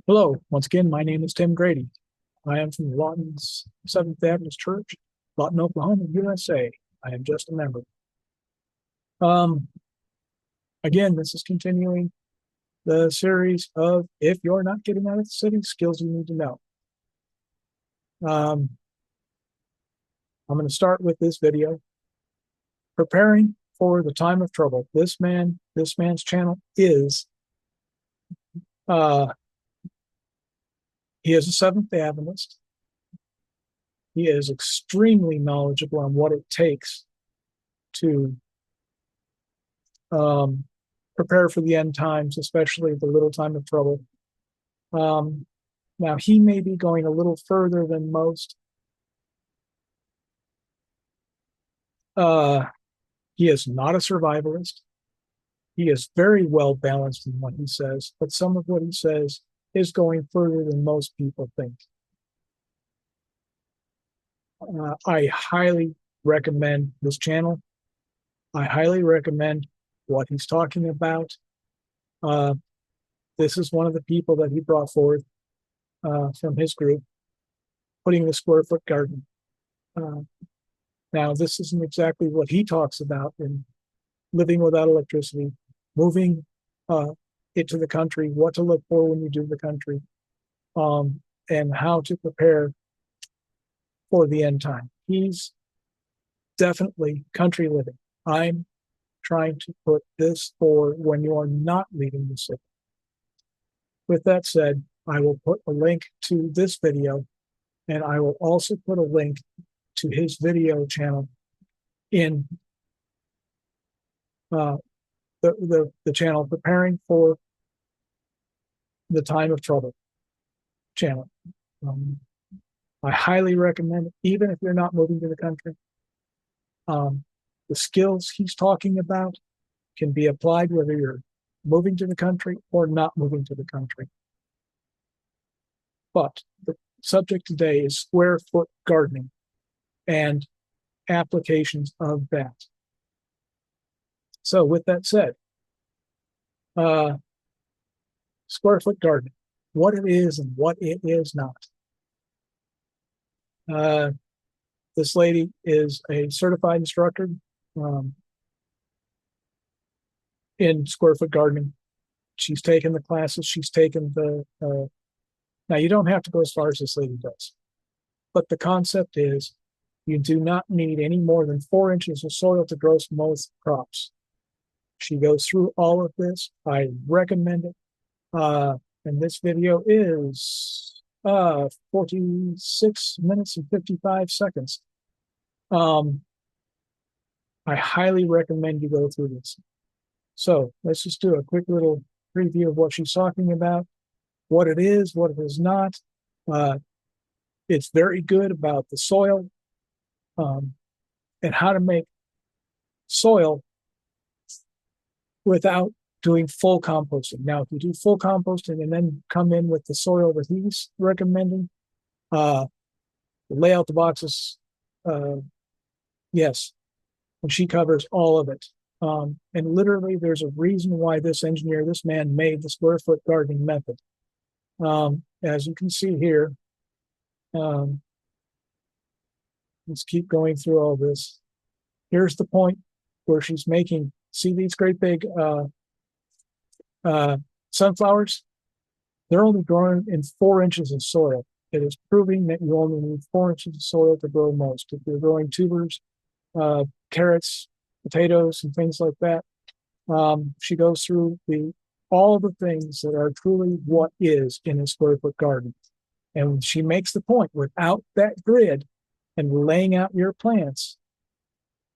Hello, once again, my name is Tim Grady. I am from Lawton's Seventh-Day Adventist Church, Lawton, Oklahoma, USA. I am just a member. Um, Again, this is continuing the series of if you're not getting out of the city, skills you need to know. I'm going to start with this video, preparing for the time of trouble. This man's channel is, he is a Seventh-Day Adventist. He is extremely knowledgeable on what it takes to prepare for the end times, especially the little time of trouble. Now, he may be going a little further than most. He is not a survivalist. He is very well balanced in what he says, but some of what he says is going further than most people think. I highly recommend this channel. I highly recommend what he's talking about. This is one of the people that he brought forth from his group, putting the square foot garden. Now, this isn't exactly what he talks about in living without electricity, moving it to the country, what to look for when you do the country, and how to prepare for the end time. He's definitely country living. I'm trying to put this for when you are not leaving the city. With that said, I will put a link to this video, and I will also put a link to his video channel in the channel Preparing for the Time of Trouble channel. I highly recommend it, even if you're not moving to the country. The skills he's talking about can be applied whether you're moving to the country or not moving to the country. But the subject today is square foot gardening and applications of that. So with that said, square foot gardening, what it is and what it is not. This lady is a certified instructor in square foot gardening. She's taken the classes, she's taken the, now you don't have to go as far as this lady does, but the concept is you do not need any more than 4 inches of soil to grow most crops. She goes through all of this. I recommend it. And this video is 46 minutes and 55 seconds. I highly recommend you go through this. So let's just do a quick little preview of what she's talking about, what it is not. It's very good about the soil and how to make soil without doing full composting. Now, if you do full composting and then come in with the soil that he's recommending, lay out the boxes, yes, and she covers all of it. And literally, there's a reason why this man made the square foot gardening method. As you can see here, let's keep going through all this. Here's the point where she's making, see these great big sunflowers? They're only growing in 4 inches of soil. It is proving that you only need 4 inches of soil to grow most. If you're growing tubers, carrots, potatoes, and things like that, she goes through all the things that are truly what is in a square foot garden. And she makes the point, without that grid and laying out your plants,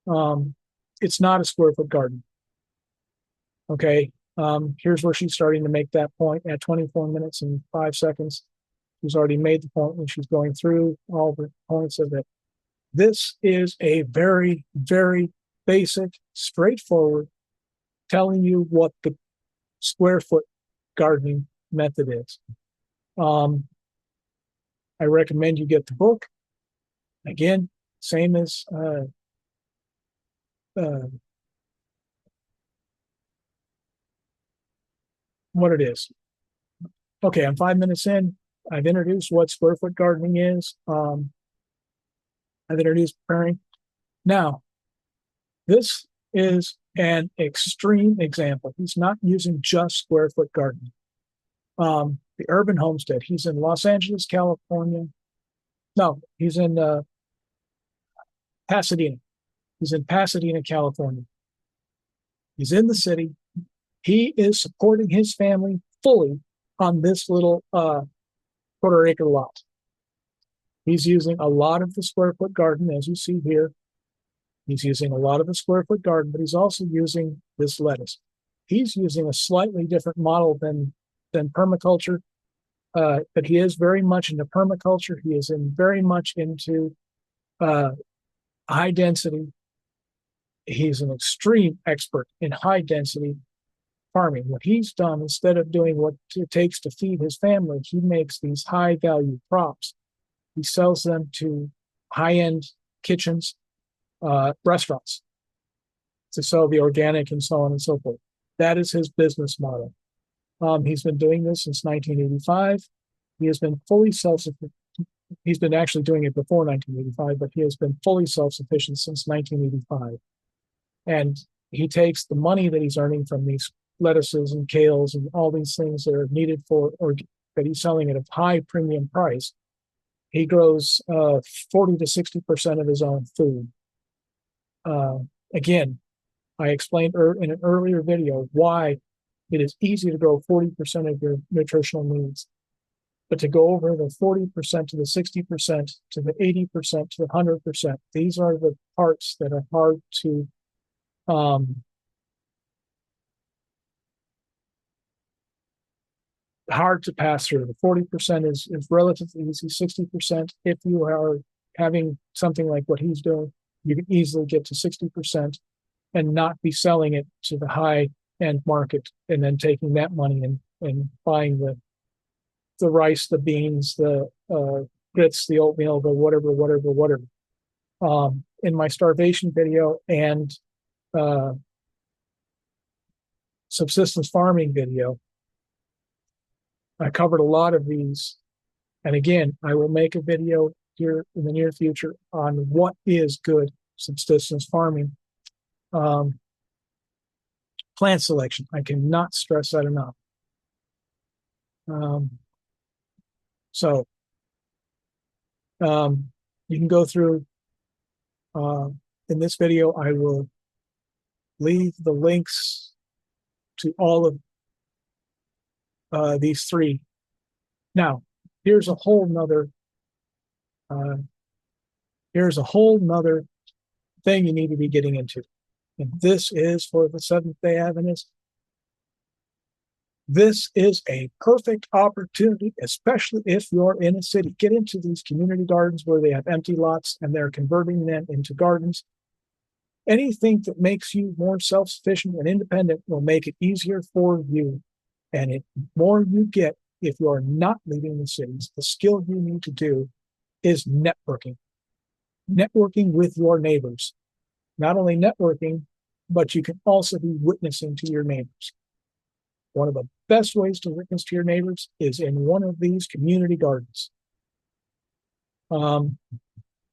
it's not a square foot garden. Okay, here's where she's starting to make that point at 24 minutes and 5 seconds. She's already made the point when she's going through all the points of it. This is a very, very basic, straightforward, telling you what the square foot gardening method is. I recommend you get the book. Again, same as what it is. Okay, I'm 5 minutes in. I've introduced what square foot gardening is. I've introduced preparing. Now, this is an extreme example. He's not using just square foot gardening. The urban homestead. He's in Los Angeles, California. No, he's in Pasadena. He's in Pasadena, California. He's in the city. He is supporting his family fully on this little quarter-acre lot. He's using a lot of the square foot garden, as you see here. He's using a lot of the square foot garden, but he's also using this lettuce. He's using a slightly different model than permaculture, but he is very much into permaculture. He is very much into high density. He's an extreme expert in high density farming. What he's done, instead of doing what it takes to feed his family, he makes these high value crops. He sells them to high end kitchens, restaurants, to sell the organic and so on and so forth. That is his business model. He's been doing this since 1985. He has been fully self-sufficient. He's been actually doing it before 1985, but he has been fully self-sufficient since 1985. And he takes the money that he's earning from these lettuces and kales and all these things that are needed for, or that he's selling at a high premium price. He grows 40 to 60% of his own food. Again, I explained in an earlier video why it is easy to grow 40% of your nutritional needs. But to go over the 40% to the 60% to the 80% to the 100%, these are the parts that are hard to pass through. The 40% is relatively easy. 60%, if you are having something like what he's doing, you can easily get to 60% and not be selling it to the high end market and then taking that money and buying the rice, the beans, the grits, the oatmeal, the whatever. In my starvation video and subsistence farming video, I covered a lot of these. And again, I will make a video here in the near future on what is good subsistence farming. Plant selection. I cannot stress that enough. So you can go through, in this video, I will leave the links to all of these three. Now, here's a whole nother thing you need to be getting into. And this is for the Seventh-Day Adventist. This is a perfect opportunity, especially if you're in a city. Get into these community gardens where they have empty lots and they're converting them into gardens. Anything that makes you more self-sufficient and independent will make it easier for you. And the more you get, if you are not leaving the cities, the skill you need to do is networking. Networking with your neighbors. Not only networking, but you can also be witnessing to your neighbors. One of the best ways to witness to your neighbors is in one of these community gardens.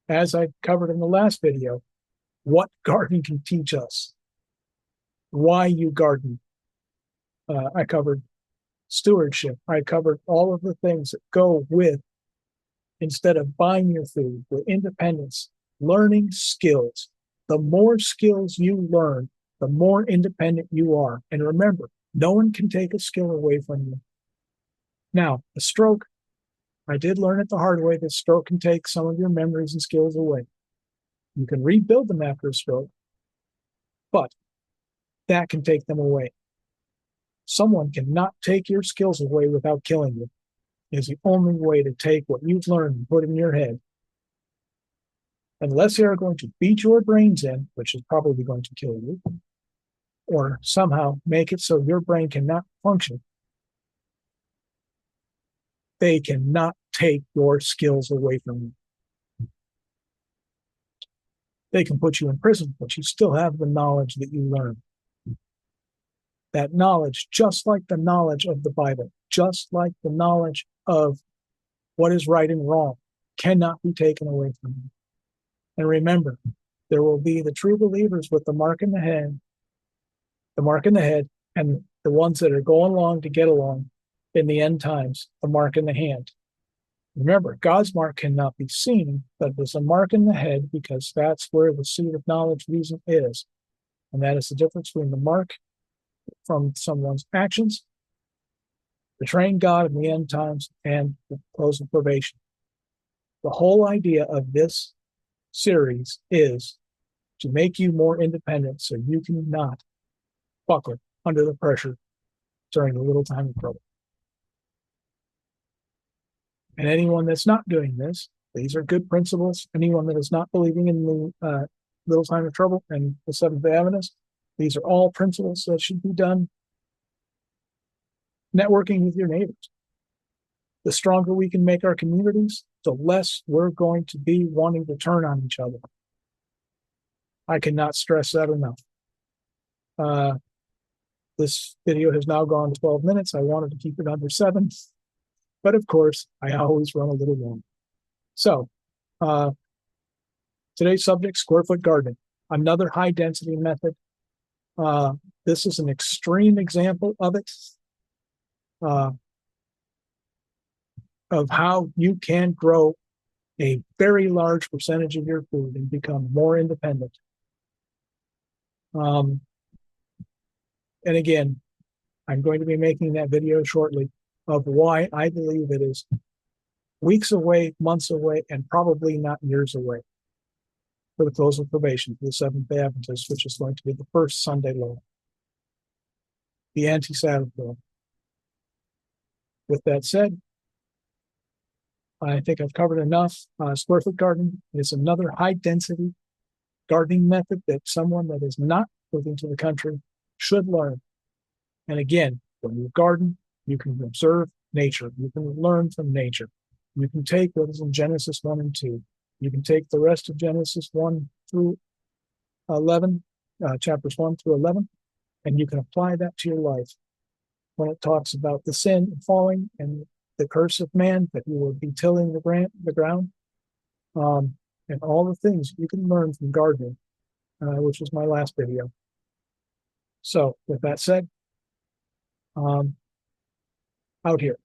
As I covered in the last video, what gardening can teach us, why you garden. I covered stewardship. I covered all of the things that go with, instead of buying your food, with independence, learning skills. The more skills you learn, the more independent you are. And remember, no one can take a skill away from you. Now, a stroke, I did learn it the hard way that stroke can take some of your memories and skills away. You can rebuild them after a stroke, but that can take them away. Someone cannot take your skills away without killing you. It is the only way to take what you've learned and put in your head. Unless they are going to beat your brains in, which is probably going to kill you, or somehow make it so your brain cannot function, they cannot take your skills away from you. They can put you in prison, but you still have the knowledge that you learned. That knowledge, just like the knowledge of the Bible, just like the knowledge of what is right and wrong cannot be taken away from you. And remember, there will be the true believers with the mark in the head, and the ones that are going along to get along in the end times, the mark in the hand. Remember, God's mark cannot be seen, but there's a mark in the head because that's where the seat of knowledge, reason is. And that is the difference between the mark from someone's actions, betraying God in the end times, and the close of probation. The whole idea of this series is to make you more independent so you cannot buckle under the pressure during the little time of trouble. And anyone that's not doing this, these are good principles. Anyone that is not believing in the little time of trouble and the Seventh-Day Adventist, these are all principles that should be done networking with your neighbors. The stronger we can make our communities, the less we're going to be wanting to turn on each other. I cannot stress that enough. This video has now gone 12 minutes. I wanted to keep it under 7. But of course, I always run a little long. So, today's subject, square foot gardening, another high density method. This is an extreme example of it, of how you can grow a very large percentage of your food and become more independent. And again, I'm going to be making that video shortly of why I believe it is weeks away, months away, and probably not years away for the close of probation for the Seventh-Day Adventist, which is going to be the first Sunday law, the anti-Sabbath law. With that said, I think I've covered enough. Square foot gardening is another high-density gardening method that someone that is not moving to the country should learn. And again, when you garden, you can observe nature. You can learn from nature. You can take what is in Genesis 1 and 2. You can take the rest of Genesis 1 through 11, chapters 1 through 11, and you can apply that to your life. When it talks about the sin and falling and the curse of man, that you will be tilling the ground, and all the things you can learn from gardening, which was my last video. So with that said, out here.